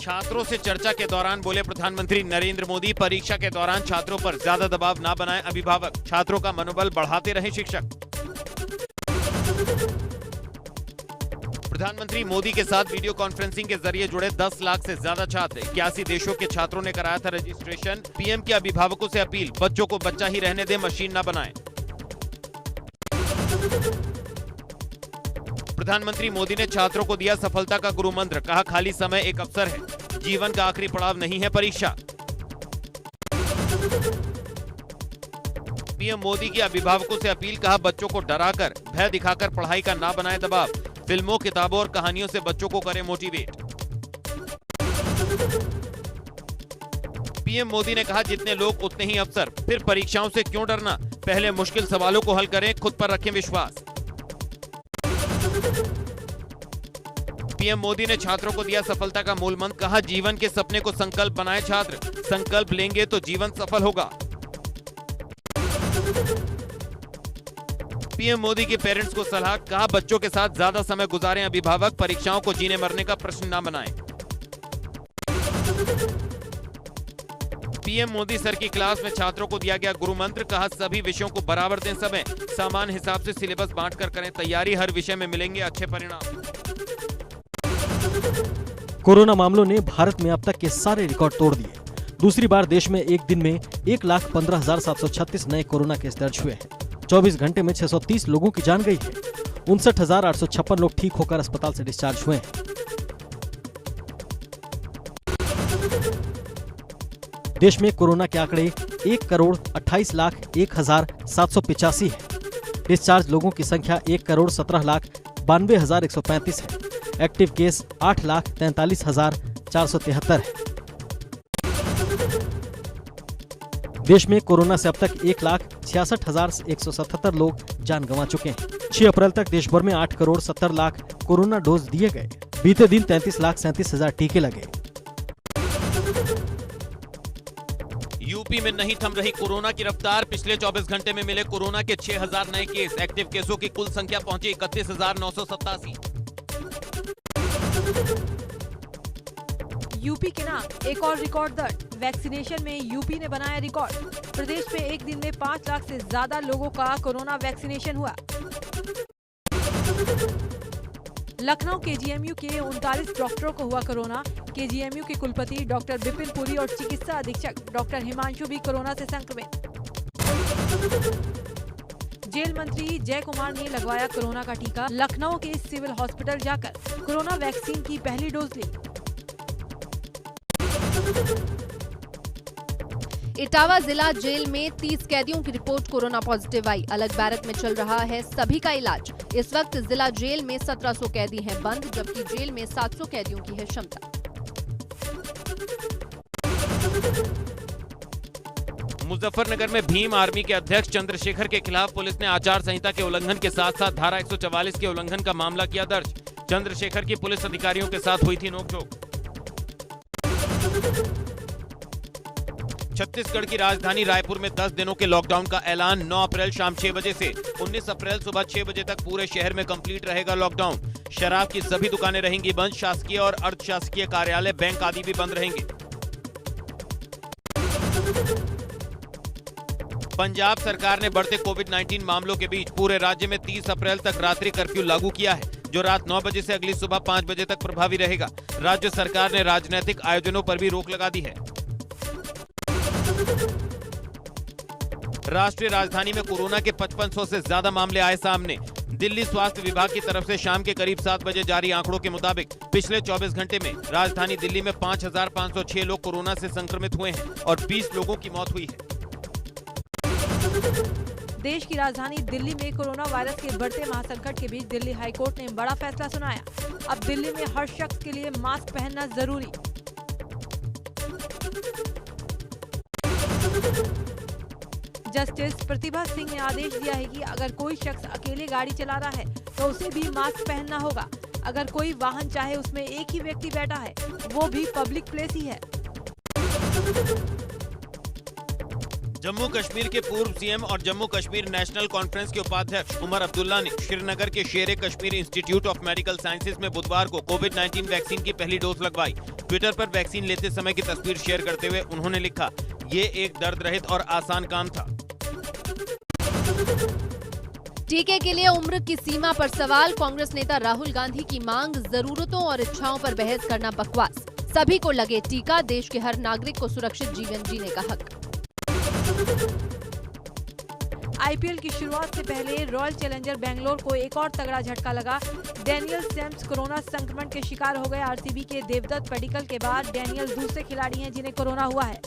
छात्रों से चर्चा के दौरान बोले प्रधानमंत्री नरेंद्र मोदी, परीक्षा के दौरान छात्रों पर ज्यादा दबाव ना बनाएं अभिभावक, छात्रों का मनोबल बढ़ाते रहें शिक्षक। प्रधानमंत्री मोदी के साथ वीडियो कॉन्फ्रेंसिंग के जरिए जुड़े 10 लाख से ज्यादा छात्र, 81 देशों के छात्रों ने कराया था रजिस्ट्रेशन। पीएम की अभिभावकों से अपील, बच्चों को बच्चा ही रहने दें, मशीन ना बनाएं। प्रधानमंत्री मोदी ने छात्रों को दिया सफलता का गुरु मंत्र, कहा खाली समय एक अवसर है, जीवन का आखिरी पड़ाव नहीं है परीक्षा। पीएम मोदी की अभिभावकों से अपील, कहा बच्चों को डराकर, भय दिखाकर पढ़ाई का ना बनाए दबाव, फिल्मों, किताबों और कहानियों से बच्चों को करें मोटिवेट। पीएम मोदी ने कहा जितने लोग उतने ही अफसर, फिर परीक्षाओं से क्यों डरना, पहले मुश्किल सवालों को हल करें, खुद पर रखें विश्वास। पीएम मोदी ने छात्रों को दिया सफलता का मूल मंत्र, कहा जीवन के सपने को संकल्प बनाए छात्र, संकल्प लेंगे तो जीवन सफल होगा। पीएम मोदी के पेरेंट्स को सलाह, कहा बच्चों के साथ ज्यादा समय गुजारें अभिभावक, परीक्षाओं को जीने मरने का प्रश्न न बनाएं। पीएम मोदी सर की क्लास में छात्रों को दिया गया गुरु मंत्र, कहा सभी विषयों को बराबर दें समय, समान हिसाब से सिलेबस बांटकर करें तैयारी, हर विषय में मिलेंगे अच्छे परिणाम। कोरोना मामलों ने भारत में अब तक के सारे रिकॉर्ड तोड़ दिए। दूसरी बार देश में एक दिन में 1,15,736 नए कोरोना केस दर्ज हुए हैं। 24 घंटे में 630 लोगों की जान गई है। 59,856 लोग ठीक होकर अस्पताल से डिस्चार्ज हुए हैं। देश में कोरोना के आंकड़े 1,28,01,785 है। डिस्चार्ज लोगों की संख्या 1,17,92,135 है। एक्टिव केस 8,43,473 है। देश में कोरोना से अब तक 1,66,177 लोग जान गंवा चुके हैं। 6 अप्रैल तक देश भर में 8,70,00,000 कोरोना डोज दिए गए। बीते दिन 33,37,000 टीके लगे। यूपी में नहीं थम रही कोरोना की रफ्तार, पिछले 24 घंटे में मिले कोरोना के 6,000 नए केस। एक्टिव केसों की कुल संख्या पहुंची 31,987। यूपी के नाम एक और रिकॉर्ड दर्ज, वैक्सीनेशन में यूपी ने बनाया रिकॉर्ड। प्रदेश में एक दिन में 5 लाख से ज्यादा लोगों का कोरोना वैक्सीनेशन हुआ। लखनऊ केजीएमयू के 39 डॉक्टरों को हुआ कोरोना। केजीएमयू के कुलपति डॉक्टर विपिन पुरी और चिकित्सा अधीक्षक डॉक्टर हिमांशु भी कोरोना से संक्रमित। जेल मंत्री जय कुमार ने लगवाया कोरोना का टीका। लखनऊ के सिविल हॉस्पिटल जाकर कोरोना वैक्सीन की पहली डोज ली। इटावा जिला जेल में 30 कैदियों की रिपोर्ट कोरोना पॉजिटिव आई। अलग बैरक में चल रहा है सभी का इलाज। इस वक्त जिला जेल में 1700 कैदी हैं बंद, जबकि जेल में 700 कैदियों की है क्षमता। मुजफ्फरनगर में भीम आर्मी के अध्यक्ष चंद्रशेखर के खिलाफ पुलिस ने आचार संहिता के उल्लंघन के साथ साथ धारा 144 के उल्लंघन का मामला किया दर्ज। चंद्रशेखर की पुलिस अधिकारियों के साथ हुई थी नोकझोंक। छत्तीसगढ़ की राजधानी रायपुर में 10 दिनों के लॉकडाउन का ऐलान। 9 अप्रैल शाम 6 बजे से 19 अप्रैल सुबह 6 बजे तक पूरे शहर में कंप्लीट रहेगा लॉकडाउन। शराब की सभी दुकानें रहेंगी बंद। शासकीय और अर्धशासकीय कार्यालय, बैंक आदि भी बंद रहेंगे। पंजाब सरकार ने बढ़ते कोविड-19 मामलों के बीच पूरे राज्य में 30 अप्रैल तक रात्रि कर्फ्यू लागू किया है, जो रात 9 बजे से अगली सुबह 5 बजे तक प्रभावी रहेगा। राज्य सरकार ने राजनीतिक आयोजनों पर भी रोक लगा दी है। राष्ट्रीय राजधानी में कोरोना के 5500 से ज्यादा मामले आए सामने। दिल्ली स्वास्थ्य विभाग की तरफ से शाम के करीब 7 बजे जारी आंकड़ों के मुताबिक पिछले 24 घंटे में राजधानी दिल्ली में 5,506 लोग कोरोना से संक्रमित हुए हैं और 20 लोगों की मौत हुई है। देश की राजधानी दिल्ली में कोरोना वायरस के बढ़ते महासंकट के बीच दिल्ली हाईकोर्ट ने बड़ा फैसला सुनाया। अब दिल्ली में हर शख्स के लिए मास्क पहनना जरूरी। जस्टिस प्रतिभा सिंह ने आदेश दिया है कि अगर कोई शख्स अकेले गाड़ी चला रहा है तो उसे भी मास्क पहनना होगा। अगर कोई वाहन चाहे उसमें एक ही व्यक्ति बैठा है, वो भी पब्लिक प्लेस ही है। जम्मू कश्मीर के पूर्व सीएम और जम्मू कश्मीर नेशनल कॉन्फ्रेंस के उपाध्यक्ष उमर अब्दुल्ला ने श्रीनगर के शेर Kashmir institute of medical sciences में बुधवार को कोविड-19 वैक्सीन की पहली डोज लगवाई। ट्विटर पर वैक्सीन लेते समय की तस्वीर शेयर करते हुए उन्होंने लिखा, ये एक दर्द रहित और आसान काम था। टीके के लिए उम्र की सीमा पर सवाल। कांग्रेस नेता राहुल गांधी की मांग, जरूरतों और इच्छाओं पर बहस करना बकवास। सभी को लगे टीका, देश के हर नागरिक को सुरक्षित जीवन जीने का हक। आईपीएल की शुरुआत से पहले रॉयल चैलेंजर बेंगलोर को एक और तगड़ा झटका लगा। डैनियल सेम्स कोरोना संक्रमण के शिकार हो गए। आरसीबी के देवदत्त पडिक्कल के बाद डैनियल दूसरे खिलाड़ी हैं जिन्हें कोरोना हुआ है।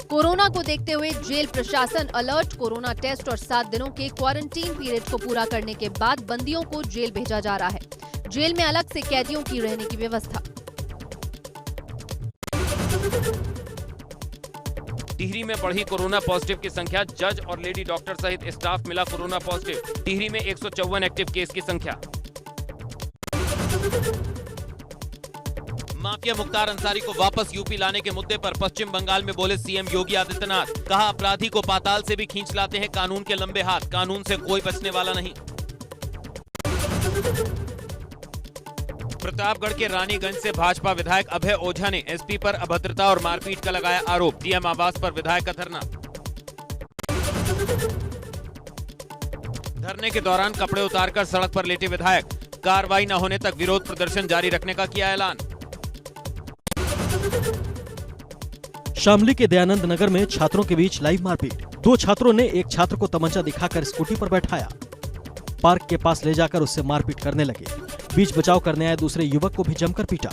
कोरोना को देखते हुए जेल प्रशासन अलर्ट। कोरोना टेस्ट और 7 दिनों के क्वारंटीन पीरियड को पूरा करने के बाद बंदियों को जेल भेजा जा रहा है। जेल में अलग से कैदियों की रहने की व्यवस्था। टिहरी में बढ़ी कोरोना पॉजिटिव की संख्या। जज और लेडी डॉक्टर सहित स्टाफ मिला कोरोना पॉजिटिव। टिहरी में 154 एक्टिव केस की संख्या। माफिया मुख्तार अंसारी को वापस यूपी लाने के मुद्दे पर पश्चिम बंगाल में बोले सीएम योगी आदित्यनाथ। कहा, अपराधी को पाताल से भी खींच लाते हैं कानून के लंबे हाथ, कानून से कोई बचने वाला नहीं। प्रतापगढ़ के रानीगंज से भाजपा विधायक अभय ओझा ने एसपी पर अभद्रता और मारपीट का लगाया आरोप। डीएम आवास पर विधायक का धरना। धरने के दौरान कपड़े उतारकर सड़क पर लेटे विधायक। कार्रवाई न होने तक विरोध प्रदर्शन जारी रखने का किया ऐलान। शामली के दयानंद नगर में छात्रों के बीच लाइव मारपीट। 2 छात्रों ने एक छात्र को तमंचा दिखाकर स्कूटी पर बैठाया, पार्क के पास ले जाकर उससे मारपीट करने लगे। बीच बचाव करने आए दूसरे युवक को भी जमकर पीटा।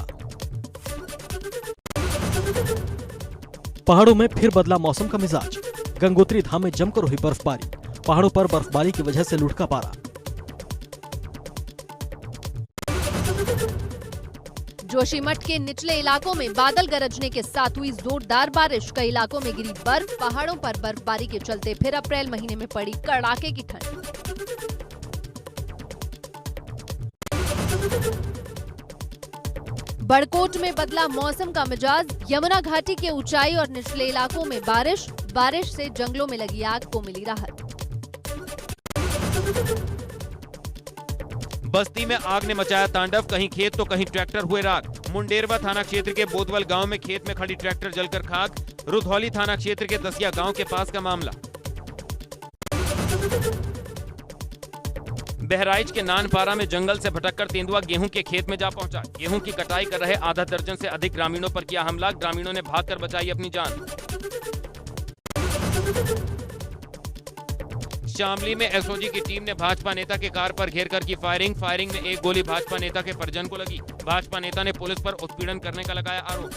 पहाड़ों में फिर बदला मौसम का मिजाज। गंगोत्री धाम में जमकर हुई बर्फबारी। पहाड़ों पर बर्फबारी की वजह से लुढ़का पारा। जोशीमठ के निचले इलाकों में बादल गरजने के साथ हुई जोरदार बारिश। कई इलाकों में गिरी बर्फ। पहाड़ों पर बर्फबारी के चलते फिर अप्रैल महीने में पड़ी कड़ाके की ठंड। बड़कोट में बदला मौसम का मिजाज। यमुना घाटी के ऊंचाई और निचले इलाकों में बारिश से जंगलों में लगी आग को मिली राहत। बस्ती में आग ने मचाया तांडव। कहीं खेत तो कहीं ट्रैक्टर हुए राख। मुंडेरवा थाना क्षेत्र के बोदवल गांव में खेत में खड़ी ट्रैक्टर जलकर खाक। रुधौली थाना क्षेत्र के दसिया गांव के पास का मामला। बहराइच के नानपारा में जंगल से भटककर तेंदुआ गेहूं के खेत में जा पहुंचा। गेहूं की कटाई कर रहे आधा दर्जन से अधिक ग्रामीणों पर किया हमला। ग्रामीणों ने भागकर बचाई अपनी जान। शामली में एसओजी की टीम ने भाजपा नेता के कार पर घेरकर की फायरिंग में एक गोली भाजपा नेता के परिजन को लगी। भाजपा नेता ने पुलिस पर उत्पीड़न करने का लगाया आरोप।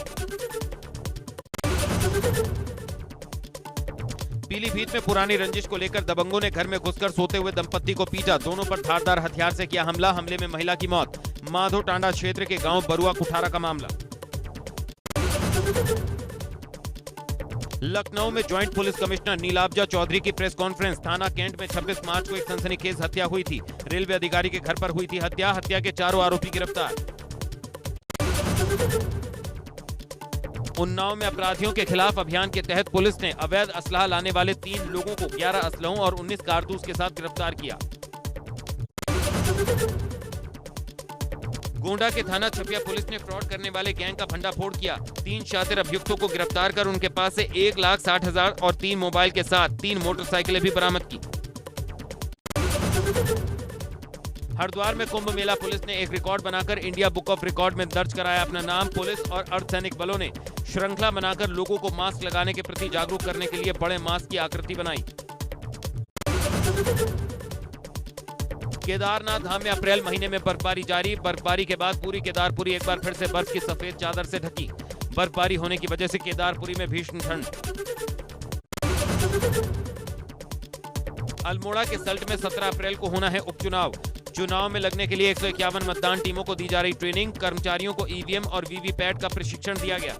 पीलीभीत में पुरानी रंजिश को लेकर दबंगों ने घर में घुसकर सोते हुए दंपत्ति को पीटा। दोनों पर धारदार हथियार से किया हमला। हमले में महिला की मौत। माधो टांडा क्षेत्र के गांव बरुआ कुठारा का मामला। लखनऊ में joint police commissioner Nilabja Chaudhary की प्रेस कॉन्फ्रेंस। थाना कैंट में 26 मार्च को एक सनसनीखेज हत्या हुई थी। रेलवे अधिकारी के घर पर हुई थी हत्या। हत्या के 4 आरोपी गिरफ्तार। उन्नाव में अपराधियों के खिलाफ अभियान के तहत पुलिस ने अवैध असलहा लाने वाले 3 लोगों को 11 असलहों और 19 कारतूस के साथ गिरफ्तार किया। गोंडा के थाना छपिया पुलिस ने फ्रॉड करने वाले गैंग का भंडाफोड़ किया। 3 शातिर अभियुक्तों को गिरफ्तार कर उनके पास से 1,60,000 और 3 मोबाइल के साथ 3 मोटरसाइकिलें भी बरामद की। हरिद्वार में कुंभ मेला पुलिस ने एक रिकॉर्ड बनाकर इंडिया बुक ऑफ रिकॉर्ड में दर्ज कराया अपना नाम। पुलिस और अर्धसैनिक बलों ने श्रृंखला बनाकर लोगों को मास्क लगाने के प्रति जागरूक करने के लिए बड़े मास्क की आकृति बनाई। केदारनाथ धाम में अप्रैल महीने में बर्फबारी जारी। बर्फबारी के बाद पूरी केदारपुरी एक बार फिर से बर्फ की सफेद चादर से ढकी। बर्फबारी होने की वजह से केदारपुरी में भीषण ठंड। अल्मोड़ा के सल्ट में 17 अप्रैल को होना है उपचुनाव। चुनाव में लगने के लिए 151 मतदान टीमों को दी जा रही ट्रेनिंग। कर्मचारियों को ईवीएम और वीवीपैट का प्रशिक्षण दिया गया।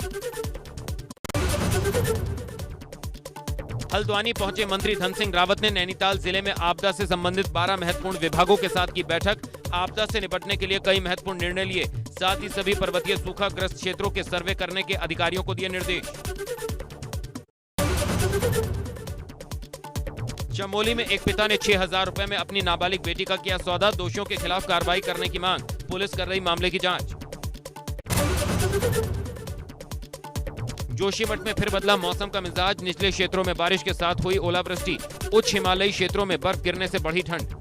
हल्द्वानी पहुंचे मंत्री धन सिंह रावत ने नैनीताल जिले में आपदा से संबंधित 12 महत्वपूर्ण विभागों के साथ की बैठक। आपदा से निपटने के लिए कई महत्वपूर्ण निर्णय लिए। साथ ही सभी पर्वतीय सूखाग्रस्त क्षेत्रों के सर्वे करने के अधिकारियों को दिए निर्देश। चमोली में एक पिता ने 6,000 रुपए में अपनी नाबालिग बेटी का किया सौदा। दोषियों के खिलाफ कार्रवाई करने की मांग, पुलिस कर रही मामले की जांच। जोशीमठ में फिर बदला मौसम का मिजाज। निचले क्षेत्रों में बारिश के साथ हुई ओलावृष्टि। उच्च हिमालयी क्षेत्रों में बर्फ गिरने से बढ़ी ठंड।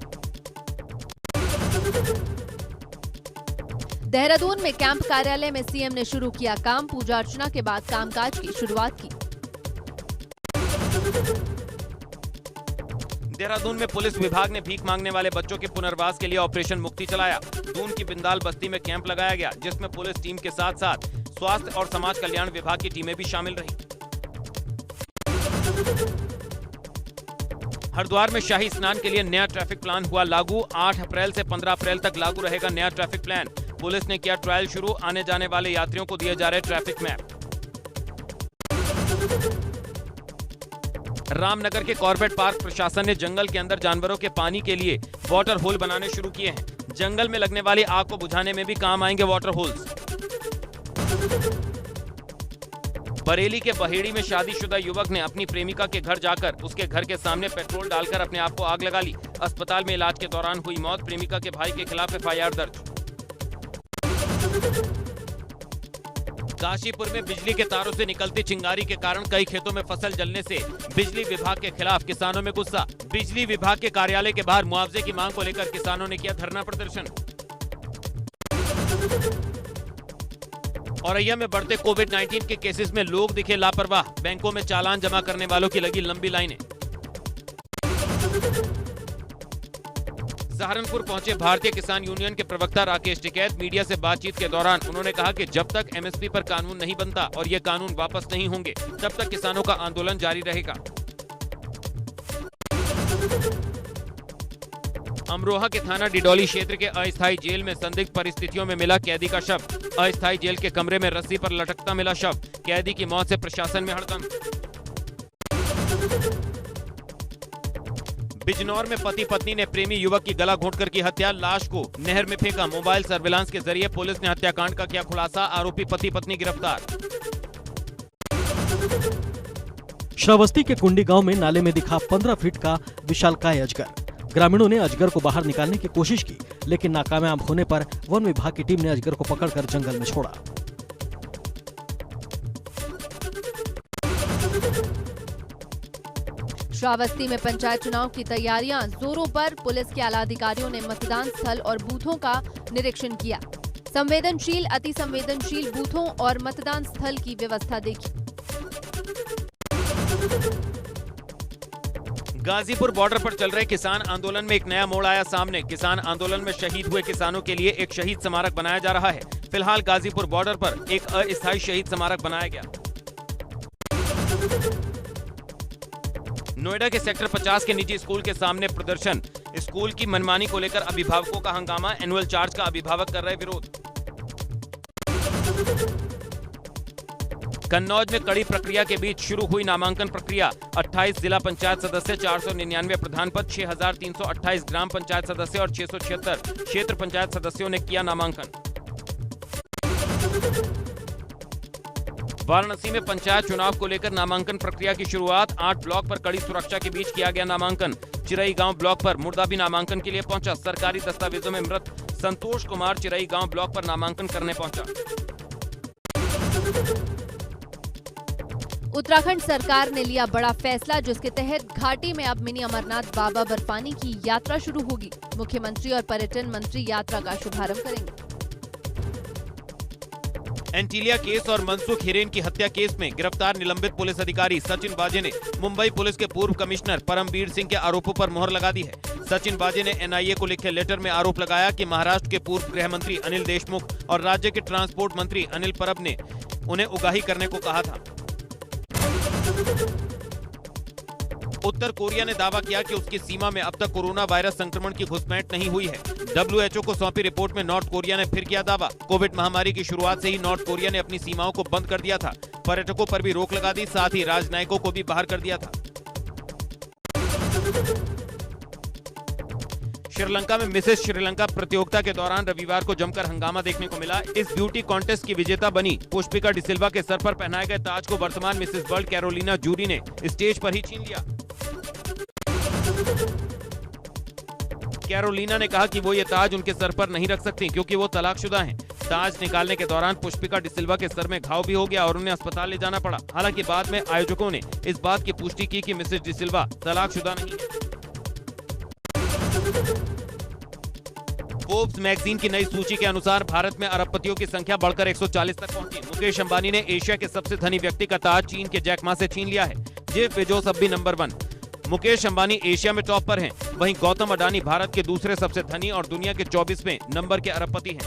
देहरादून में कैंप कार्यालय में सीएम ने शुरू किया काम। पूजा अर्चना के बाद कामकाज की शुरुआत की। देहरादून में पुलिस विभाग ने भीख मांगने वाले बच्चों के पुनर्वास के लिए ऑपरेशन मुक्ति चलाया। दून की बिंदाल बस्ती में कैंप लगाया गया, जिसमें पुलिस टीम के साथ साथ स्वास्थ्य और समाज कल्याण विभाग की टीमें भी शामिल रही। हरिद्वार में शाही स्नान के लिए नया ट्रैफिक प्लान हुआ लागू। 8 अप्रैल से 15 अप्रैल तक लागू रहेगा नया ट्रैफिक प्लान। पुलिस ने किया ट्रायल शुरू। आने जाने वाले यात्रियों को दिए जा रहे ट्रैफिक मैप। रामनगर के कॉर्बेट पार्क प्रशासन ने जंगल के अंदर जानवरों के पानी के लिए वाटर होल बनाने शुरू किए हैं। जंगल में लगने वाली आग को बुझाने में भी काम आएंगे वाटर होल्स। बरेली के बहेड़ी में शादीशुदा युवक ने अपनी प्रेमिका के घर जाकर उसके घर के सामने पेट्रोल डालकर अपने आप को आग लगा ली। अस्पताल में इलाज के दौरान हुई मौत। प्रेमिका के भाई के खिलाफ एफआईआर दर्ज। काशीपुर में बिजली के तारों से निकलती चिंगारी के कारण कई खेतों में फसल जलने से बिजली विभाग के खिलाफ किसानों में गुस्सा। बिजली विभाग के कार्यालय के बाहर मुआवजे की मांग को लेकर किसानों ने किया धरना प्रदर्शन। औरैया में बढ़ते कोविड-19 के केसेस में लोग दिखे लापरवाह। बैंकों में चालान जमा करने वालों की लगी लंबी लाइनें। सहारनपुर पहुंचे भारतीय किसान यूनियन के प्रवक्ता राकेश टिकैत। मीडिया से बातचीत के दौरान उन्होंने कहा कि जब तक एमएसपी पर कानून नहीं बनता और ये कानून वापस नहीं होंगे, तब तक किसानों का आंदोलन जारी रहेगा। अमरोहा के थाना डिडौली क्षेत्र के अस्थायी जेल में संदिग्ध परिस्थितियों में मिला कैदी का शव। अस्थायी जेल के कमरे में रस्सी पर लटकता मिला शव। कैदी की मौत से प्रशासन में हड़कंप। बिजनौर में पति पत्नी ने प्रेमी युवक की गला घोंटकर की हत्या। लाश को नहर में फेंका। मोबाइल सर्विलांस के जरिए पुलिस ने हत्याकांड का किया खुलासा। आरोपी पति पत्नी गिरफ्तार। श्रावस्ती के कुंडी गांव में नाले में दिखा 15 फीट का विशालकाय अजगर। ग्रामीणों ने अजगर को बाहर निकालने की कोशिश की, लेकिन नाकामयाब होने पर वन विभाग की टीम ने अजगर को पकड़कर जंगल में छोड़ा। श्रावस्ती में पंचायत चुनाव की तैयारियां जोरों पर। पुलिस के आला अधिकारियों ने मतदान स्थल और बूथों का निरीक्षण किया। संवेदनशील, अति संवेदनशील बूथों और मतदान स्थल की व्यवस्था देखी। गाजीपुर बॉर्डर पर चल रहे किसान आंदोलन में एक नया मोड़ आया सामने। किसान आंदोलन में शहीद हुए किसानों के लिए एक शहीद स्मारक बनाया जा रहा है। फिलहाल गाजीपुर बॉर्डर पर एक अस्थायी शहीद स्मारक बनाया गया। नोएडा के सेक्टर 50 के निजी स्कूल के सामने प्रदर्शन। स्कूल की मनमानी को लेकर अभिभावकों का हंगामा। एनुअल चार्ज का अभिभावक कर रहे विरोध। कन्नौज में कड़ी प्रक्रिया के बीच शुरू हुई नामांकन प्रक्रिया। 28 जिला पंचायत सदस्य, 499 प्रधान पद, 6,328 ग्राम पंचायत सदस्य और 676 क्षेत्र पंचायत सदस्यों ने किया नामांकन। वाराणसी में पंचायत चुनाव को लेकर नामांकन प्रक्रिया की शुरुआत। 8 ब्लॉक पर कड़ी सुरक्षा के बीच किया गया नामांकन। चिरई गांव ब्लॉक पर मुर्दा भी नामांकन के लिए पहुंचा। सरकारी दस्तावेजों में मृत संतोष कुमार चिरई गांव ब्लॉक पर नामांकन करने पहुंचा। उत्तराखंड सरकार ने लिया बड़ा फैसला, जिसके तहत घाटी में अब मिनी अमरनाथ बाबा बर्फानी की यात्रा शुरू होगी। मुख्यमंत्री और पर्यटन मंत्री यात्रा का शुभारंभ करेंगे। एंटीलिया केस और मनसुख हिरेन की हत्या केस में गिरफ्तार निलंबित पुलिस अधिकारी सचिन वाजे ने मुंबई पुलिस के पूर्व कमिश्नर परमबीर सिंह के आरोपों पर मुहर लगा दी है। सचिन वाजे ने एनआईए को लिखे लेटर में आरोप लगाया कि महाराष्ट्र के पूर्व गृह मंत्री अनिल देशमुख और राज्य के ट्रांसपोर्ट मंत्री अनिल परब ने उन्हें उगाही करने को कहा था। उत्तर कोरिया ने दावा किया कि उसकी सीमा में अब तक कोरोना वायरस संक्रमण की घुसपैठ नहीं हुई है। WHO को सौंपी रिपोर्ट में नॉर्थ कोरिया ने फिर किया दावा। कोविड महामारी की शुरुआत से ही नॉर्थ कोरिया ने अपनी सीमाओं को बंद कर दिया था। पर्यटकों पर भी रोक लगा दी, साथ ही राजनयिकों को भी बाहर कर दिया था। श्रीलंका में मिसेस श्रीलंका प्रतियोगिता के दौरान रविवार को जमकर हंगामा देखने को मिला। इस ब्यूटी कॉन्टेस्ट की विजेता बनी पुष्पिका डिसिल्वा के सर पर पहनाए गए ताज को वर्तमान मिसेस वर्ल्ड कैरोलिना जूरी ने स्टेज पर ही छीन लिया। कैरोलिना ने कहा कि वो ये ताज उनके सर पर नहीं रख सकती क्योंकि वो तलाकशुदा हैं। ताज निकालने के दौरान पुष्पिका डिसिल्वा के सर में घाव भी हो गया और उन्हें अस्पताल ले जाना पड़ा। हालांकि बाद में आयोजकों ने इस बात की पुष्टि की कि मिसेज डिसिल्वा तलाकशुदा नहीं है। फोर्ब्स मैगजीन की नई सूची के अनुसार भारत में अरबपतियों की संख्या बढ़कर 140 तक पहुंची। मुकेश अंबानी ने एशिया के सबसे धनी व्यक्ति का ताज चीन के जैक मा से छीन लिया है। जेफ बेजोस अब भी नंबर 1। मुकेश अंबानी एशिया में टॉप पर हैं। वहीं गौतम अडानी भारत के दूसरे सबसे धनी और दुनिया के 24वें नंबर के अरबपति हैं।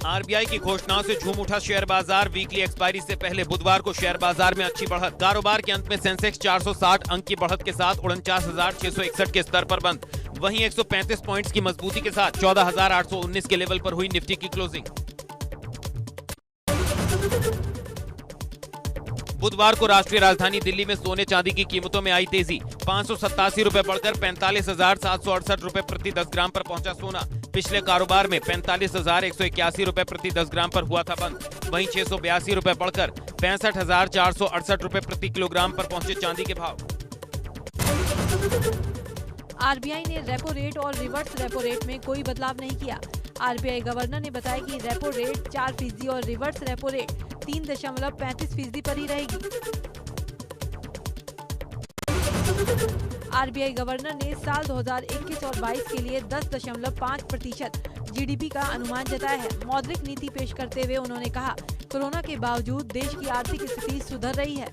आरबीआई की घोषणाओं से झूम उठा शेयर बाजार। वीकली एक्सपायरी से पहले बुधवार को शेयर बाजार में अच्छी बढ़त। कारोबार के अंत में सेंसेक्स 460 अंक की बढ़त के साथ 49,661 के स्तर पर बंद। वहीं 135 पॉइंट्स की मजबूती के साथ 14,819 के लेवल पर हुई निफ्टी की क्लोजिंग। बुधवार को राष्ट्रीय राजधानी दिल्ली में सोने चांदी की कीमतों में आई तेजी। 587 रुपए बढ़कर 45,768 रुपए प्रति 10 ग्राम पर पहुंचा सोना। पिछले कारोबार में 45,181 रुपए प्रति 10 ग्राम पर हुआ था बंद। वहीं 682 रुपए बढ़कर 65,468 रुपए प्रति किलोग्राम पर पहुंचे चांदी के भाव। आरबीआई ने रेपो रेट और रिवर्स रेपो रेट में कोई बदलाव नहीं किया। आरबीआई गवर्नर ने बताया कि रेपो रेट 4% और रिवर्स रेपो रेट 3.35% पर ही रहेगी। आरबीआई गवर्नर ने साल 2021 और 22 के लिए 10.5% जीडीपी का अनुमान जताया है। मौद्रिक नीति पेश करते हुए उन्होंने कहा, कोरोना के बावजूद देश की आर्थिक स्थिति सुधर रही है।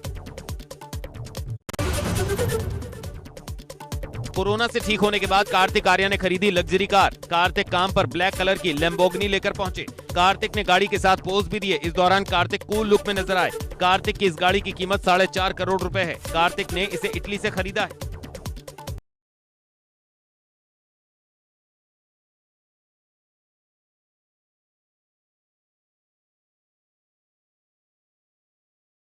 कोरोना से ठीक होने के बाद कार्तिक आर्या ने खरीदी लग्जरी कार। कार्तिक काम पर ब्लैक कलर की लैम्बोर्गिनी लेकर पहुंचे। कार्तिक ने गाड़ी के साथ पोज भी दिए। इस दौरान कार्तिक कूल लुक में नजर आए। कार्तिक की इस गाड़ी की कीमत 4.5 करोड़ रुपए है। कार्तिक ने इसे इटली से खरीदा है।